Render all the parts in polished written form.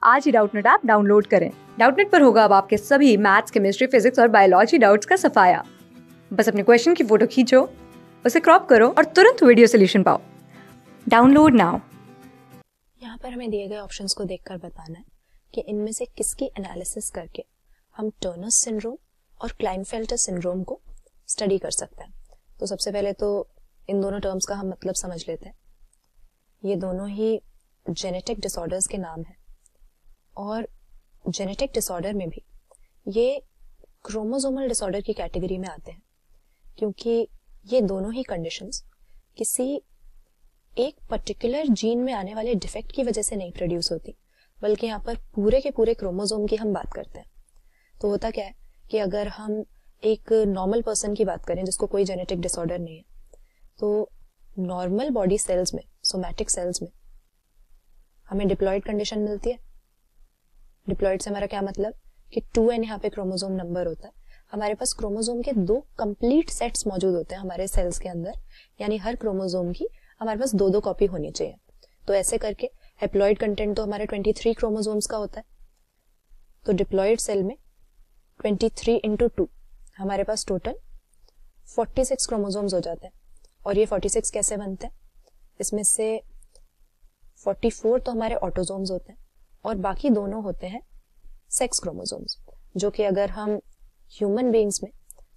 आज ही Doubtnut app download करें। Doubtnut पर होगा अब आपके सभी मैथ्स, केमिस्ट्री, फिजिक्स और बायोलॉजी डाउट्स का सफाया। बस अपने क्वेश्चन की फोटो खींचो, उसे क्रॉप करो और तुरंत वीडियो सोल्यूशन पाओ। Download now. यहाँ पर हमें दिए गए ऑप्शंस को देखकर बताना है कि इनमें से किसकी एनालिसिस करके हम टर्नर्स सिंड्रोम और क्लाइनफेल्टर सिंड्रोम को स्टडी कर सकते हैं। तो सबसे पहले तो इन दोनों टर्म्स का हम मतलब समझ लेते हैं। ये दोनों ही जेनेटिक डिसऑर्डर्स के नाम हैं और जेनेटिक डिसऑर्डर में भी ये क्रोमोसोमल डिसऑर्डर की कैटेगरी में आते हैं, क्योंकि ये दोनों ही कंडीशंस किसी एक पर्टिकुलर जीन में आने वाले डिफेक्ट की वजह से नहीं प्रोड्यूस होती, बल्कि यहाँ पर पूरे के पूरे क्रोमोसोम की हम बात करते हैं। तो होता क्या है कि अगर हम एक नॉर्मल पर्सन की बात करें जिसको कोई जेनेटिक डिसऑर्डर नहीं है, तो नॉर्मल बॉडी सेल्स में, सोमैटिक सेल्स में हमें डिप्लॉइड कंडीशन मिलती है। डिप्लॉइड से हमारा क्या मतलब कि 2n यहाँ पे क्रोमोसोम नंबर होता है। हमारे पास क्रोमोसोम के 2 कंप्लीट सेट्स मौजूद होते हैं हमारे सेल्स के अंदर, यानी हर क्रोमोसोम की हमारे पास 2-2 कॉपी होनी चाहिए। तो ऐसे करके हैप्लॉइड कंटेंट तो हमारे 23 क्रोमोसोम्स का होता है। तो डिप्लॉइड सेल में 23 × 2 हमारे पास टोटल 46 क्रोमोसोम्स हो जाते हैं। और ये 46 कैसे बनते हैं? इसमें से 44 तो हमारे ऑटोसोम्स होते हैं और बाकी दोनों होते हैं सेक्स क्रोमोसोम्स, जो कि अगर हम ह्यूमन बीइंग्स में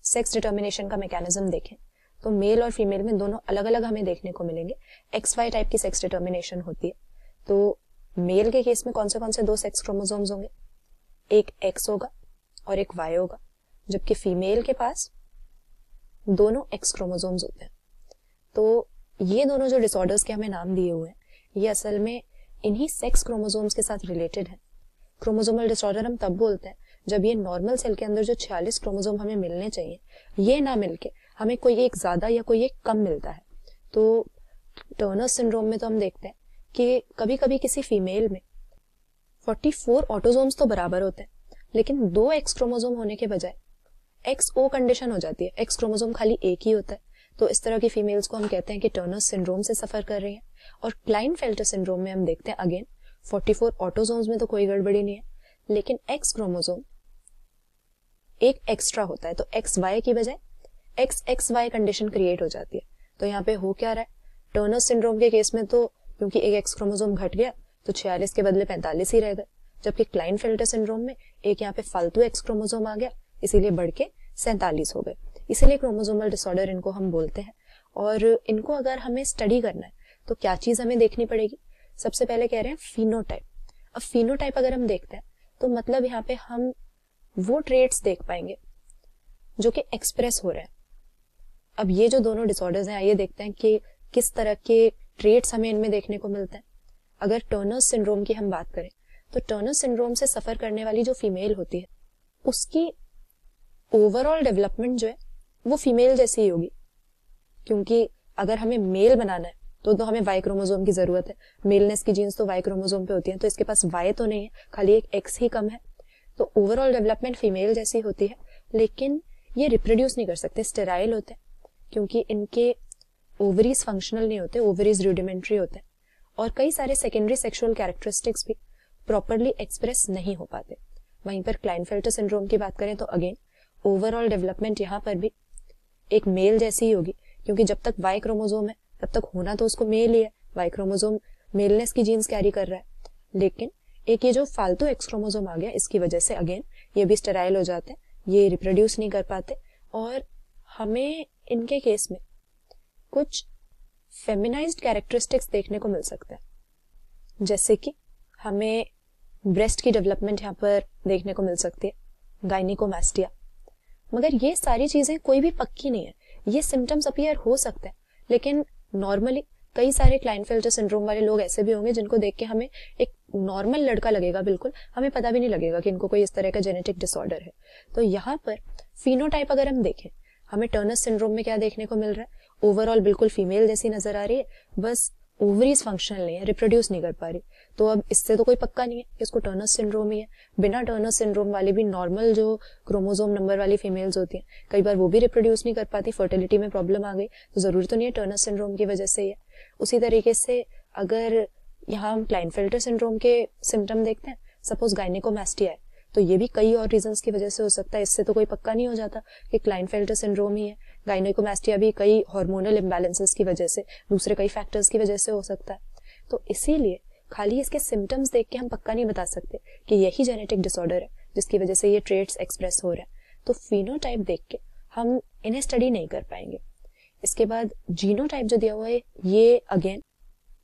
सेक्स डिटर्मिनेशन का मैकेनिज्म देखें तो मेल और फीमेल में दोनों अलग अलग हमें देखने को मिलेंगे। XY टाइप की सेक्स डिटर्मिनेशन होती है। तो मेल के केस में कौन से 2 सेक्स क्रोमोसोम्स होंगे? एक X होगा और एक Y होगा, जबकि फीमेल के पास दोनों X क्रोमोसोम्स होते हैं। तो ये दोनों जो डिसऑर्डर्स के हमें नाम दिए हुए हैं, ये असल में इन्हीं सेक्स क्रोमोसोम्स के साथ रिलेटेड है। क्रोमोसोमल डिसऑर्डर हम तब बोलते हैं जब ये नॉर्मल सेल के अंदर जो 46 क्रोमोसोम हमें मिलने चाहिए, ये ना मिलके हमें कोई एक ज्यादा या कोई एक कम मिलता है। तो टर्नर सिंड्रोम में तो हम देखते हैं कि कभी कभी किसी फीमेल में 44 ऑटोसोम्स तो बराबर होते हैं, लेकिन 2 X क्रोमोसोम होने के बजाय XO कंडीशन हो जाती है। X क्रोमोसोम खाली एक ही होता है। तो इस तरह की फीमेल्स को हम कहते हैं कि टर्नर सिंड्रोम से सफर कर रही हैं। और क्लाइनफेल्टर सिंड्रोम में हम देखते हैं अगेन 44 ऑटोसोम्स में तो कोई गड़बड़ी नहीं है, लेकिन X क्रोमोसोम एक एक्स्ट्रा होता है। तो XY की बजाय XXY कंडीशन क्रिएट हो जाती है। तो यहाँ पे हो क्या रहा है? टर्नर सिंड्रोम के केस में तो क्योंकि एक X क्रोमोसोम घट गया तो 46 के बदले 45 ही रह गए, जबकि क्लाइनफेल्टर सिंड्रोम में एक यहाँ पे फालतू X क्रोमोसोम आ गया, इसीलिए बढ़ के 47 हो गए। इसीलिए क्रोमोसोमल डिसऑर्डर इनको हम बोलते हैं। और इनको अगर हमें स्टडी करना है तो क्या चीज हमें देखनी पड़ेगी? सबसे पहले कह रहे हैं फिनोटाइप। अब फिनोटाइप अगर हम देखते हैं तो मतलब यहाँ पे हम वो ट्रेट्स देख पाएंगे जो कि एक्सप्रेस हो रहे हैं। अब ये जो दोनों डिसऑर्डर्स हैं, आइए देखते हैं कि किस तरह के ट्रेट्स हमें इनमें देखने को मिलते हैं। अगर टर्नर सिंड्रोम की हम बात करें तो टर्नर सिंड्रोम से सफर करने वाली जो फीमेल होती है, उसकी ओवरऑल डेवलपमेंट जो है वो फीमेल जैसी ही होगी, क्योंकि अगर हमें मेल बनाना है तो हमें Y क्रोमोसोम की जरूरत है। मेलनेस की जीन्स तो Y क्रोमोसोम पे होती है, तो इसके पास Y तो नहीं है, खाली एक X ही कम है। तो ओवरऑल डेवलपमेंट फीमेल जैसी होती है, लेकिन ये रिप्रोड्यूस नहीं कर सकते, स्टेराइल होते हैं, क्योंकि इनके ओवरीज फंक्शनल नहीं होते, ओवरीज रूडिमेंट्री होते हैं। और कई सारे सेकेंडरी सेक्सुअल कैरेक्टरिस्टिक्स भी प्रॉपरली एक्सप्रेस नहीं हो पाते। वहीं पर क्लाइनफेल्टर सिंड्रोम की बात करें तो अगेन ओवरऑल डेवलपमेंट यहाँ पर भी एक मेल जैसी ही होगी, क्योंकि जब तक Y क्रोमोसोम है तब तक होना तो उसको मेल ही है। Y क्रोमोसोम मेलनेस की जीन्स कैरी कर रहा है, लेकिन एक ये जो फालतू X क्रोमोसोम आ गया, इसकी वजह से अगेन ये भी स्टेराइल हो जाते हैं, ये रिप्रोड्यूस नहीं कर पाते। और हमें इनके केस में कुछ फेमिनाइज्ड कैरेक्टरिस्टिक्स देखने को मिल सकते हैं, जैसे कि हमें ब्रेस्ट की डेवलपमेंट यहाँ पर देखने को मिल सकती है, गाइनिकोमास्टिया। मगर ये सारी चीजें कोई भी पक्की नहीं है। ये सिम्टम्स अपीयर हो सकते हैं, लेकिन नॉर्मली कई सारे क्लाइनफेल्टर सिंड्रोम वाले लोग ऐसे भी होंगे जिनको देख के हमें एक नॉर्मल लड़का लगेगा, बिल्कुल हमें पता भी नहीं लगेगा कि इनको कोई इस तरह का जेनेटिक डिसऑर्डर है। तो यहाँ पर फिनोटाइप अगर हम देखें, हमें टर्नर सिंड्रोम में क्या देखने को मिल रहा है? ओवरऑल बिल्कुल फीमेल जैसी नजर आ रही है, बस ओवरीज फंक्शनल नहीं है, रिप्रोड्यूस नहीं कर पा रही। तो अब इससे तो कोई पक्का नहीं है कि इसको टर्नर सिंड्रोम ही है। बिना टर्नर सिंड्रोम वाली भी नॉर्मल जो क्रोमोसोम नंबर वाली फीमेल्स होती हैं, कई बार वो भी रिप्रोड्यूस नहीं कर पाती, फर्टिलिटी में प्रॉब्लम आ गई, तो जरूरी तो नहीं है टर्नर सिंड्रोम की वजह से ही है। उसी तरीके से अगर यहाँ हम क्लाइनफेल्टर सिंड्रोम के सिम्टम देखते हैं सपोज गायनेकोमैस्टिया है, तो ये भी कई और रीजंस की वजह से हो सकता है, इससे तो कोई पक्का नहीं हो जाता कि क्लाइनफेल्टर सिंड्रोम ही है। गायनेकोमैस्टिया भी कई हार्मोनल इम्बैलेंसेस की वजह से, दूसरे कई फैक्टर्स की वजह से हो सकता है। तो इसीलिए खाली इसके सिम्टम्स देख के हम पक्का नहीं बता सकते कि यही जेनेटिक डिसऑर्डर है जिसकी वजह से ये ट्रेट्स एक्सप्रेस हो रहे हैं। तो फिनोटाइप देख के हम इन्हें स्टडी नहीं कर पाएंगे। इसके बाद जीनोटाइप जो दिया हुआ है, ये अगेन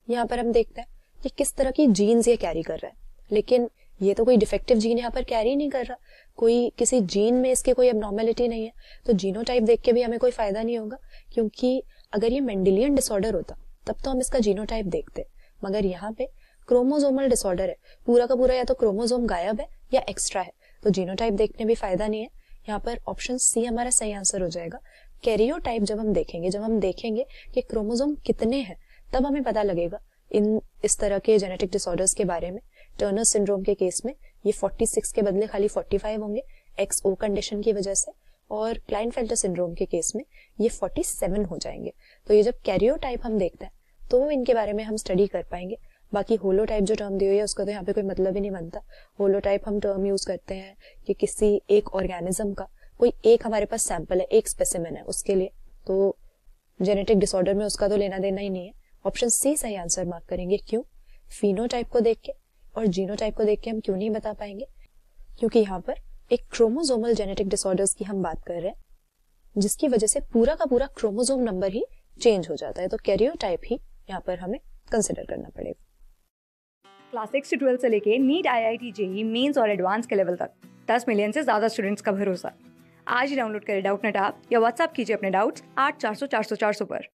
यहाँ पर हम देखते हैं कि किस तरह की जीन्स ये कैरी कर रहा है, लेकिन ये तो कोई डिफेक्टिव जीन यहाँ पर कैरी नहीं कर रहा, कोई किसी जीन में इसके कोई एबनॉर्मेलिटी नहीं है। तो जीनोटाइप देख के भी हमें कोई फायदा नहीं होगा, क्योंकि अगर ये मेंडेलियन डिसऑर्डर होता तब तो हम इसका जीनोटाइप देखते, मगर यहाँ पे क्रोमोजोमल डिसऑर्डर है, पूरा का पूरा या तो क्रोमोजोम गायब है या एक्स्ट्रा है, तो जीनोटाइप देखने भी फायदा नहीं है। यहाँ पर ऑप्शन सी हमारा सही आंसर हो जाएगा। कैरियोटाइप जब हम देखेंगे कि क्रोमोजोम कितने हैं, तब हमें पता लगेगा इस तरह के जेनेटिक डिसऑर्डर्स के बारे में। टर्नर सिंड्रोम के केस में ये 46 के बदले खाली 45 होंगे XO कंडीशन की वजह से, और क्लाइनफेल्टर सिंड्रोम के केस में ये 47 हो जाएंगे। तो ये जब कैरियोटाइप हम देखते हैं तो इनके बारे में हम स्टडी कर पाएंगे। बाकी होलोटाइप जो टर्म दी हुई है उसका तो यहाँ पे कोई मतलब ही नहीं बनता। होलोटाइप हम टर्म यूज करते हैं कि किसी एक ऑर्गेनिज्म का कोई एक हमारे पास सैंपल है, एक स्पेसिमेन है उसके लिए, तो जेनेटिक डिसऑर्डर में उसका तो लेना देना ही नहीं है। ऑप्शन सी सही आंसर मार्क करेंगे। क्यों? फिनोटाइप को देख के और जीनोटाइप को देख के हम क्यों नहीं बता पाएंगे? क्योंकि यहाँ पर एक क्रोमोजोमल जेनेटिक डिसऑर्डर्स की हम बात कर रहे हैं, जिसकी वजह से पूरा का पूरा क्रोमोजोम नंबर ही चेंज हो जाता है। तो कैरियोटाइप ही यहाँ पर हमें कंसिडर करना पड़ेगा। क्लास 6 से 12 से लेके नीट, IIT, JEE मेंस और एडवांस के लेवल तक 10 मिलियन से ज्यादा स्टूडेंट्स का भरोसा। आज ही डाउनलोड करें डाउटनेट ऐप या व्हाट्सएप कीजिए अपने डाउट्स 8400 400 400 पर।